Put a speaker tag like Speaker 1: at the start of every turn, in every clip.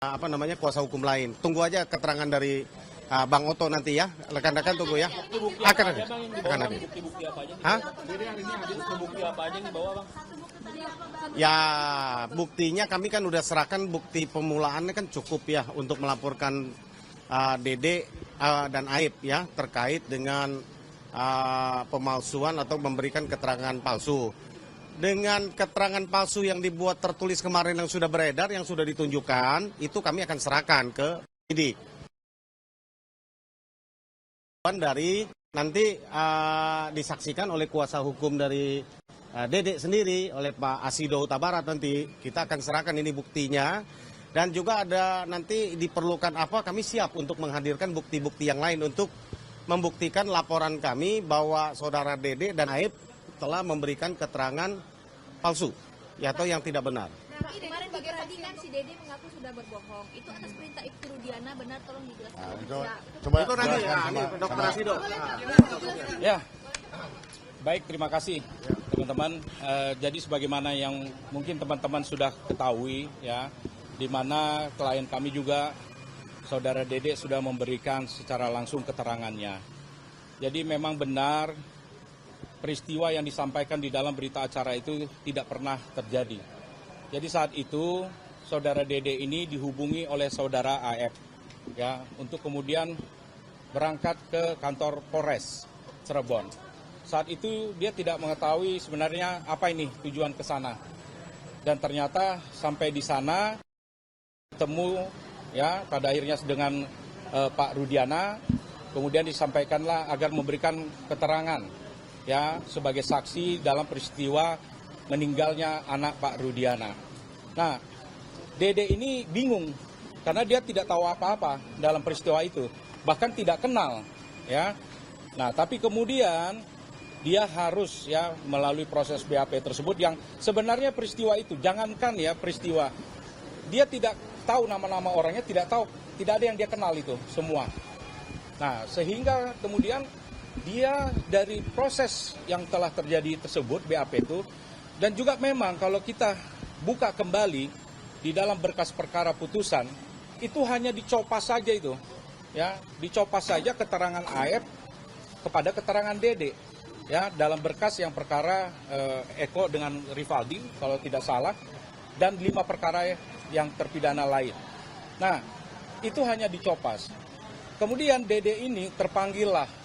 Speaker 1: kuasa hukum lain. Tunggu aja keterangan dari Bang Oto nanti ya, rekan-rekan tunggu ya. Akan ada.
Speaker 2: Bukti-bukti apa aja?
Speaker 1: Hah?
Speaker 2: Jadi hari ini ada bukti apa aja yang dibawa, Bang?
Speaker 1: Ya buktinya kami kan udah serahkan bukti pemulaannya kan cukup ya untuk melaporkan Dede dan Aib ya terkait dengan pemalsuan atau memberikan keterangan palsu. Dengan keterangan palsu yang dibuat tertulis kemarin yang sudah beredar, yang sudah ditunjukkan, itu kami akan serahkan ke penyidik. Dari nanti disaksikan oleh kuasa hukum dari Dede sendiri, oleh Pak Asido Huta Barat nanti. Kita akan serahkan ini buktinya. Dan juga ada nanti diperlukan apa, kami siap untuk menghadirkan bukti-bukti yang lain untuk membuktikan laporan kami bahwa saudara Dede dan Aib telah memberikan keterangan palsu ya, atau yang tidak benar.
Speaker 3: Nah, kemarin diperhatikan si Dede mengaku sudah berbohong. Itu atas perintah Ibtu Rudiana, benar? Tolong dijelaskan.
Speaker 1: Coba itu nanti ya, ini Dr. Asido.
Speaker 2: Ya, baik, terima kasih teman-teman. Jadi sebagaimana yang mungkin teman-teman sudah ketahui ya, di mana klien kami juga saudara Dede sudah memberikan secara langsung keterangannya. Jadi memang benar peristiwa yang disampaikan di dalam berita acara itu tidak pernah terjadi. Jadi saat itu saudara Dede ini dihubungi oleh saudara AF ya untuk kemudian berangkat ke kantor Polres Cirebon. Saat itu dia tidak mengetahui sebenarnya apa ini tujuan ke sana. Dan ternyata sampai di sana ketemu ya pada akhirnya dengan Pak Rudiana, kemudian disampaikanlah agar memberikan keterangan ya sebagai saksi dalam peristiwa meninggalnya anak Pak Rudiana. Nah, Dede ini bingung karena dia tidak tahu apa-apa dalam peristiwa itu, bahkan tidak kenal ya. Nah, tapi kemudian dia harus ya melalui proses BAP tersebut yang sebenarnya peristiwa itu jangankan ya peristiwa, dia tidak tahu nama-nama orangnya, tidak ada yang dia kenal itu semua. Nah, sehingga kemudian dia dari proses yang telah terjadi tersebut BAP itu, dan juga memang kalau kita buka kembali di dalam berkas perkara putusan itu hanya dicopas saja itu ya, dicopas saja keterangan AF kepada keterangan Dede ya dalam berkas yang perkara Eko dengan Rivaldi kalau tidak salah, dan 5 perkara yang terpidana lain. Nah, itu hanya dicopas. Kemudian Dede ini terpanggillah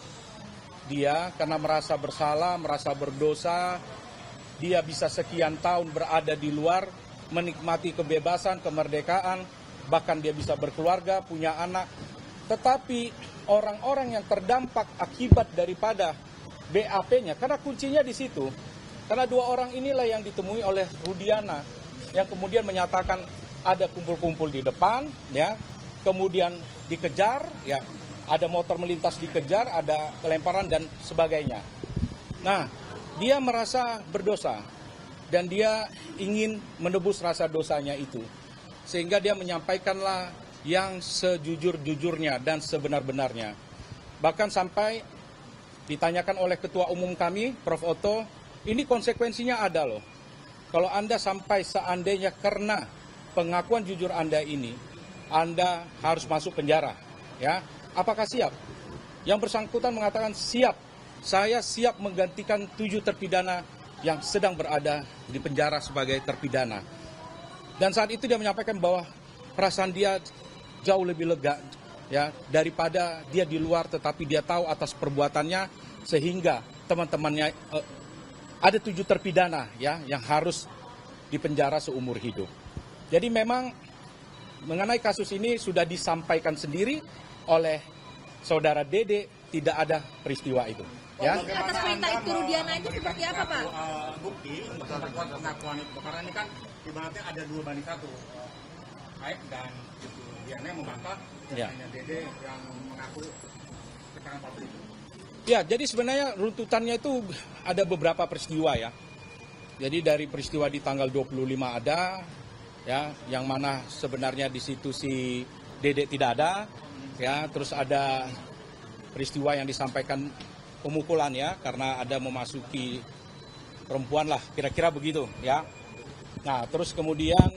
Speaker 2: dia karena merasa bersalah, merasa berdosa, dia bisa sekian tahun berada di luar, menikmati kebebasan, kemerdekaan, bahkan dia bisa berkeluarga, punya anak. Tetapi orang-orang yang terdampak akibat daripada BAP-nya, karena kuncinya di situ, karena 2 orang inilah yang ditemui oleh Rudiana, yang kemudian menyatakan ada kumpul-kumpul di depan, ya, kemudian dikejar, ya, ada motor melintas dikejar, ada pelemparan dan sebagainya. Nah, dia merasa berdosa dan dia ingin menebus rasa dosanya itu. Sehingga dia menyampaikanlah yang sejujur-jujurnya dan sebenar-benarnya. Bahkan sampai ditanyakan oleh Ketua Umum kami, Prof. Oto, ini konsekuensinya ada loh. Kalau Anda sampai seandainya karena pengakuan jujur Anda ini, Anda harus masuk penjara, ya. Apakah siap? Yang bersangkutan mengatakan siap. Saya siap menggantikan 7 terpidana yang sedang berada di penjara sebagai terpidana. Dan saat itu dia menyampaikan bahwa perasaan dia jauh lebih lega ya daripada dia di luar, tetapi dia tahu atas perbuatannya sehingga teman-temannya ada 7 terpidana ya yang harus dipenjara seumur hidup. Jadi memang mengenai kasus ini sudah disampaikan sendiri oleh saudara Dede, tidak ada peristiwa itu. Ya.
Speaker 3: Atas perintah Ibtu Rudiana itu seperti apa, Pak?
Speaker 4: Bukti memperkuat pengakuan itu karena ini kan ibaratnya ada 2-1. Aib dan Ibtu Rudiana yang membantah, dan hanya Dede yang mengaku keterangan palsu itu.
Speaker 2: Ya, jadi sebenarnya runtutannya itu ada beberapa peristiwa ya. Jadi dari peristiwa di tanggal 25 ada, ya, yang mana sebenarnya di situ si Dede tidak ada, ya, terus ada peristiwa yang disampaikan pemukulan ya, karena ada memasuki perempuan lah, kira-kira begitu ya. Nah, terus kemudian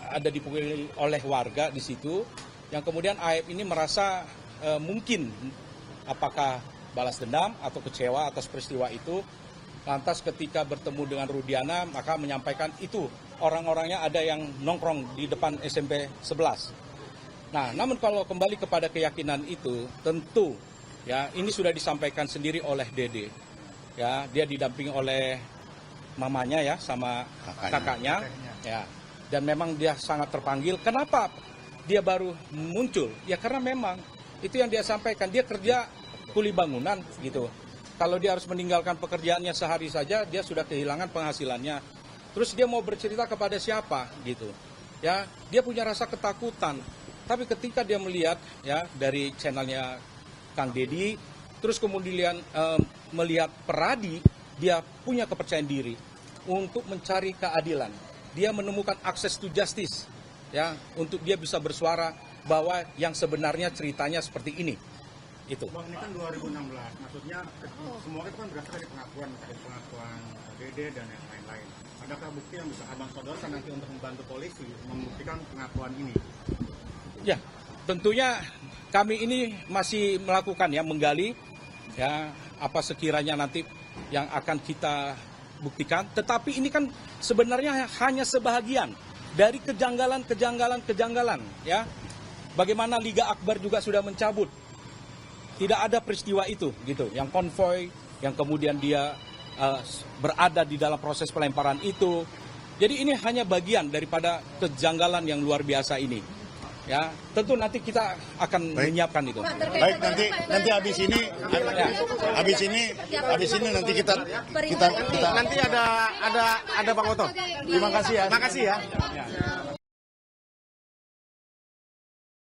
Speaker 2: ada dipukuli oleh warga di situ, yang kemudian AF ini merasa mungkin apakah balas dendam atau kecewa atas peristiwa itu. Lantas ketika bertemu dengan Rudiana, maka menyampaikan itu orang-orangnya ada yang nongkrong di depan SMP 11. Nah, namun kalau kembali kepada keyakinan itu, tentu ya ini sudah disampaikan sendiri oleh Dede. Ya, dia didampingi oleh mamanya ya sama kakaknya. Ya. Dan memang dia sangat terpanggil. Kenapa dia baru muncul? Ya karena memang itu yang dia sampaikan, dia kerja kuli bangunan gitu. Kalau dia harus meninggalkan pekerjaannya sehari saja, dia sudah kehilangan penghasilannya. Terus dia mau bercerita kepada siapa gitu. Ya, dia punya rasa ketakutan. Tapi ketika dia melihat ya dari channelnya Kang Deddy, terus kemudian melihat Peradi, dia punya kepercayaan diri untuk mencari keadilan. Dia menemukan akses to justice ya untuk dia bisa bersuara bahwa yang sebenarnya ceritanya seperti ini. Itu.
Speaker 4: Bang, ini kan 2016, maksudnya semua itu kan berdasarkan dari pengakuan Dede dan yang lain-lain. Adakah bukti yang bisa abang sodorkan nanti untuk membantu polisi membuktikan pengakuan ini?
Speaker 2: Ya, tentunya kami ini masih melakukan ya, menggali ya apa sekiranya nanti yang akan kita buktikan. Tetapi ini kan sebenarnya hanya sebahagian dari kejanggalan ya. Bagaimana Liga Akbar juga sudah mencabut. Tidak ada peristiwa itu gitu, yang konvoy, yang kemudian dia berada di dalam proses pelemparan itu. Jadi ini hanya bagian daripada kejanggalan yang luar biasa ini. Ya, tentu nanti kita akan menyiapkan itu.
Speaker 5: Baik, nanti habis ini nanti kita
Speaker 1: nanti ada Bang Oto.
Speaker 5: terima kasih ya.
Speaker 1: Makasih ya.